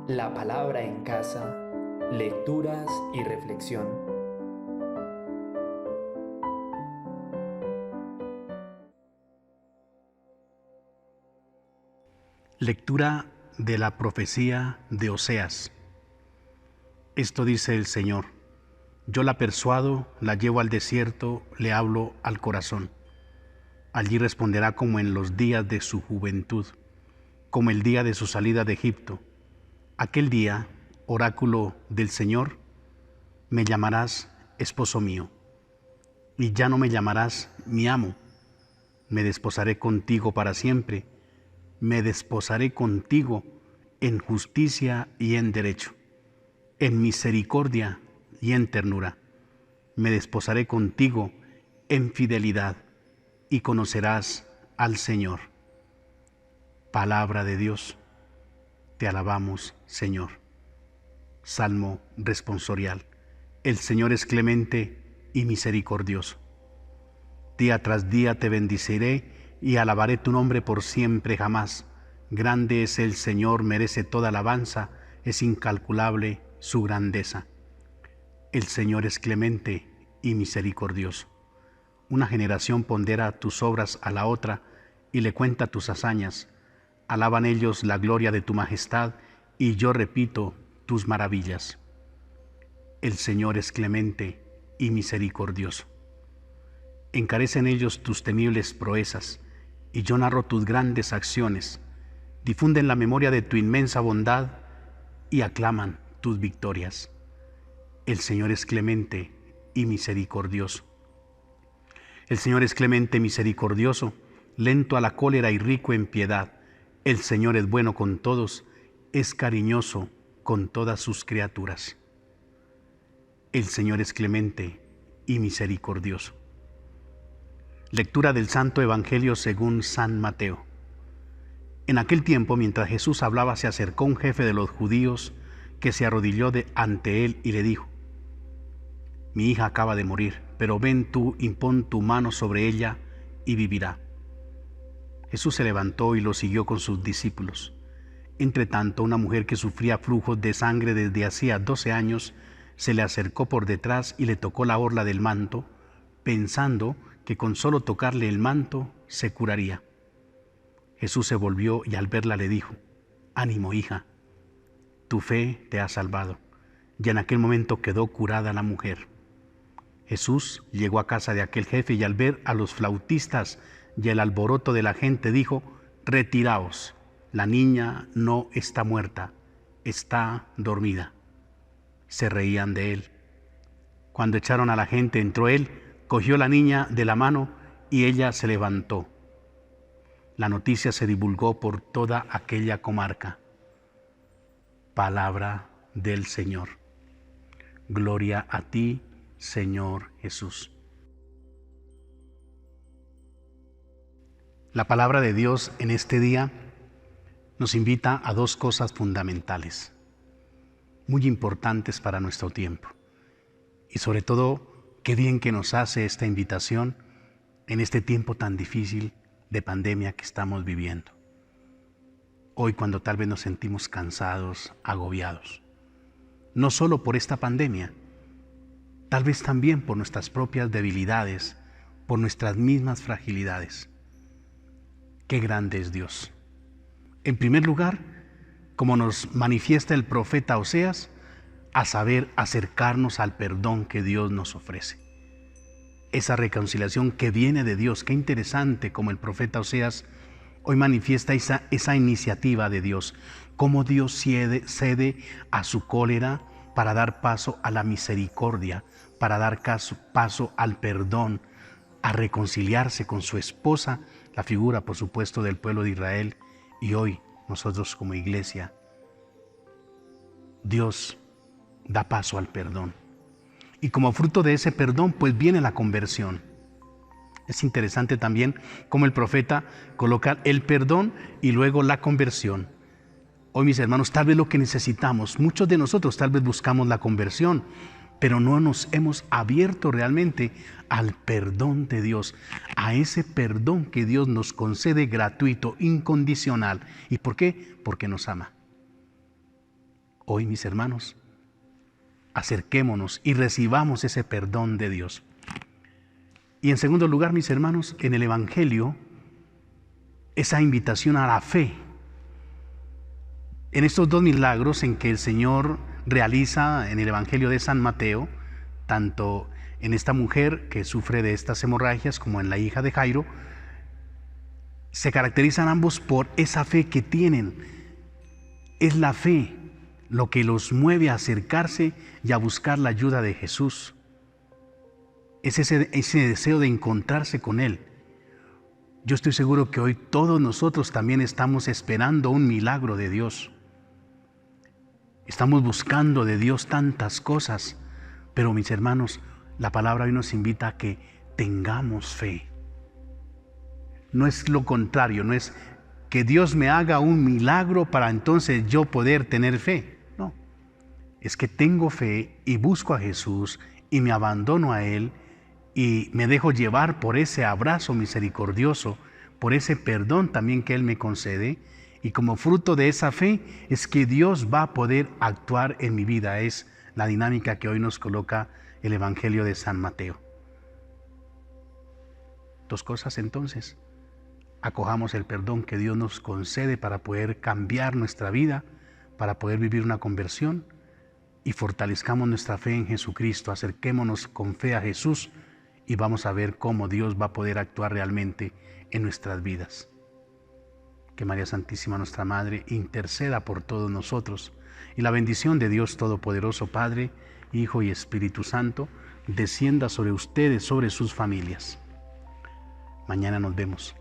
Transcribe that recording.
La palabra en casa, lecturas y reflexión. Lectura de la profecía de Oseas. Esto dice el Señor: yo la persuado, la llevo al desierto, le hablo al corazón. Allí responderá como en los días de su juventud, como el día de su salida de Egipto. Aquel día, oráculo del Señor, me llamarás esposo mío, y ya no me llamarás mi amo. Me desposaré contigo para siempre, me desposaré contigo en justicia y en derecho, en misericordia y en ternura. Me desposaré contigo en fidelidad, y conocerás al Señor. Palabra de Dios. Te alabamos, Señor. Salmo responsorial. El Señor es clemente y misericordioso. Día tras día te bendeciré y alabaré tu nombre por siempre jamás. Grande es el Señor, merece toda alabanza, es incalculable su grandeza. El Señor es clemente y misericordioso. Una generación pondera tus obras a la otra y le cuenta tus hazañas. Alaban ellos la gloria de tu majestad, y yo repito tus maravillas. El Señor es clemente y misericordioso. Encarecen ellos tus temibles proezas, y yo narro tus grandes acciones. Difunden la memoria de tu inmensa bondad y aclaman tus victorias. El Señor es clemente y misericordioso. El Señor es clemente y misericordioso, lento a la cólera y rico en piedad. El Señor es bueno con todos, es cariñoso con todas sus criaturas. El Señor es clemente y misericordioso. Lectura del Santo Evangelio según San Mateo. En aquel tiempo, mientras Jesús hablaba, se acercó un jefe de los judíos que se arrodilló ante él y le dijo: mi hija acaba de morir, pero ven tú, impón tu mano sobre ella y vivirá. Jesús se levantó y lo siguió con sus discípulos. Entretanto, una mujer que sufría flujos de sangre desde hacía 12 años se le acercó por detrás y le tocó la orla del manto, pensando que con solo tocarle el manto se curaría. Jesús se volvió y al verla le dijo: ánimo, hija, tu fe te ha salvado. Y en aquel momento quedó curada la mujer. Jesús llegó a casa de aquel jefe y al ver a los flautistas y el alboroto de la gente dijo: retiraos, la niña no está muerta, está dormida. Se reían de él. Cuando echaron a la gente, entró él, cogió la niña de la mano y ella se levantó. La noticia se divulgó por toda aquella comarca. Palabra del Señor. Gloria a ti, Señor Jesús. La palabra de Dios en este día nos invita a dos cosas fundamentales, muy importantes para nuestro tiempo. Y sobre todo, qué bien que nos hace esta invitación en este tiempo tan difícil de pandemia que estamos viviendo. Hoy, cuando tal vez nos sentimos cansados, agobiados, no solo por esta pandemia, tal vez también por nuestras propias debilidades, por nuestras mismas fragilidades. Qué grande es Dios. En primer lugar, como nos manifiesta el profeta Oseas, a saber acercarnos al perdón que Dios nos ofrece. Esa reconciliación que viene de Dios. Qué interesante como el profeta Oseas hoy manifiesta esa iniciativa de Dios, cómo Dios cede a su cólera para dar paso a la misericordia, para dar paso al perdón, a reconciliarse con su esposa, la figura, por supuesto, del pueblo de Israel. Y hoy, nosotros como iglesia, Dios da paso al perdón. Y como fruto de ese perdón, pues viene la conversión. Es interesante también cómo el profeta coloca el perdón y luego la conversión. Hoy, mis hermanos, tal vez lo que necesitamos, muchos de nosotros tal vez buscamos la conversión, pero no nos hemos abierto realmente al perdón de Dios, a ese perdón que Dios nos concede gratuito, incondicional. ¿Y por qué? Porque nos ama. Hoy, mis hermanos, acerquémonos y recibamos ese perdón de Dios. Y en segundo lugar, mis hermanos, en el Evangelio, esa invitación a la fe. En estos dos milagros en que el Señor realiza en el Evangelio de San Mateo, tanto en esta mujer que sufre de estas hemorragias como en la hija de Jairo, se caracterizan ambos por esa fe que tienen. Es la fe lo que los mueve a acercarse y a buscar la ayuda de Jesús. Es ese deseo de encontrarse con Él. Yo estoy seguro que hoy todos nosotros también estamos esperando un milagro de Dios. Estamos buscando de Dios tantas cosas, pero mis hermanos, la palabra hoy nos invita a que tengamos fe. No es lo contrario, no es que Dios me haga un milagro para entonces yo poder tener fe. No, es que tengo fe y busco a Jesús y me abandono a Él y me dejo llevar por ese abrazo misericordioso, por ese perdón también que Él me concede. Y como fruto de esa fe es que Dios va a poder actuar en mi vida. Es la dinámica que hoy nos coloca el Evangelio de San Mateo. Dos cosas entonces. Acojamos el perdón que Dios nos concede para poder cambiar nuestra vida, para poder vivir una conversión, y fortalezcamos nuestra fe en Jesucristo. Acerquémonos con fe a Jesús y vamos a ver cómo Dios va a poder actuar realmente en nuestras vidas. Que María Santísima, nuestra Madre, interceda por todos nosotros, y la bendición de Dios Todopoderoso, Padre, Hijo y Espíritu Santo, descienda sobre ustedes, sobre sus familias. Mañana nos vemos.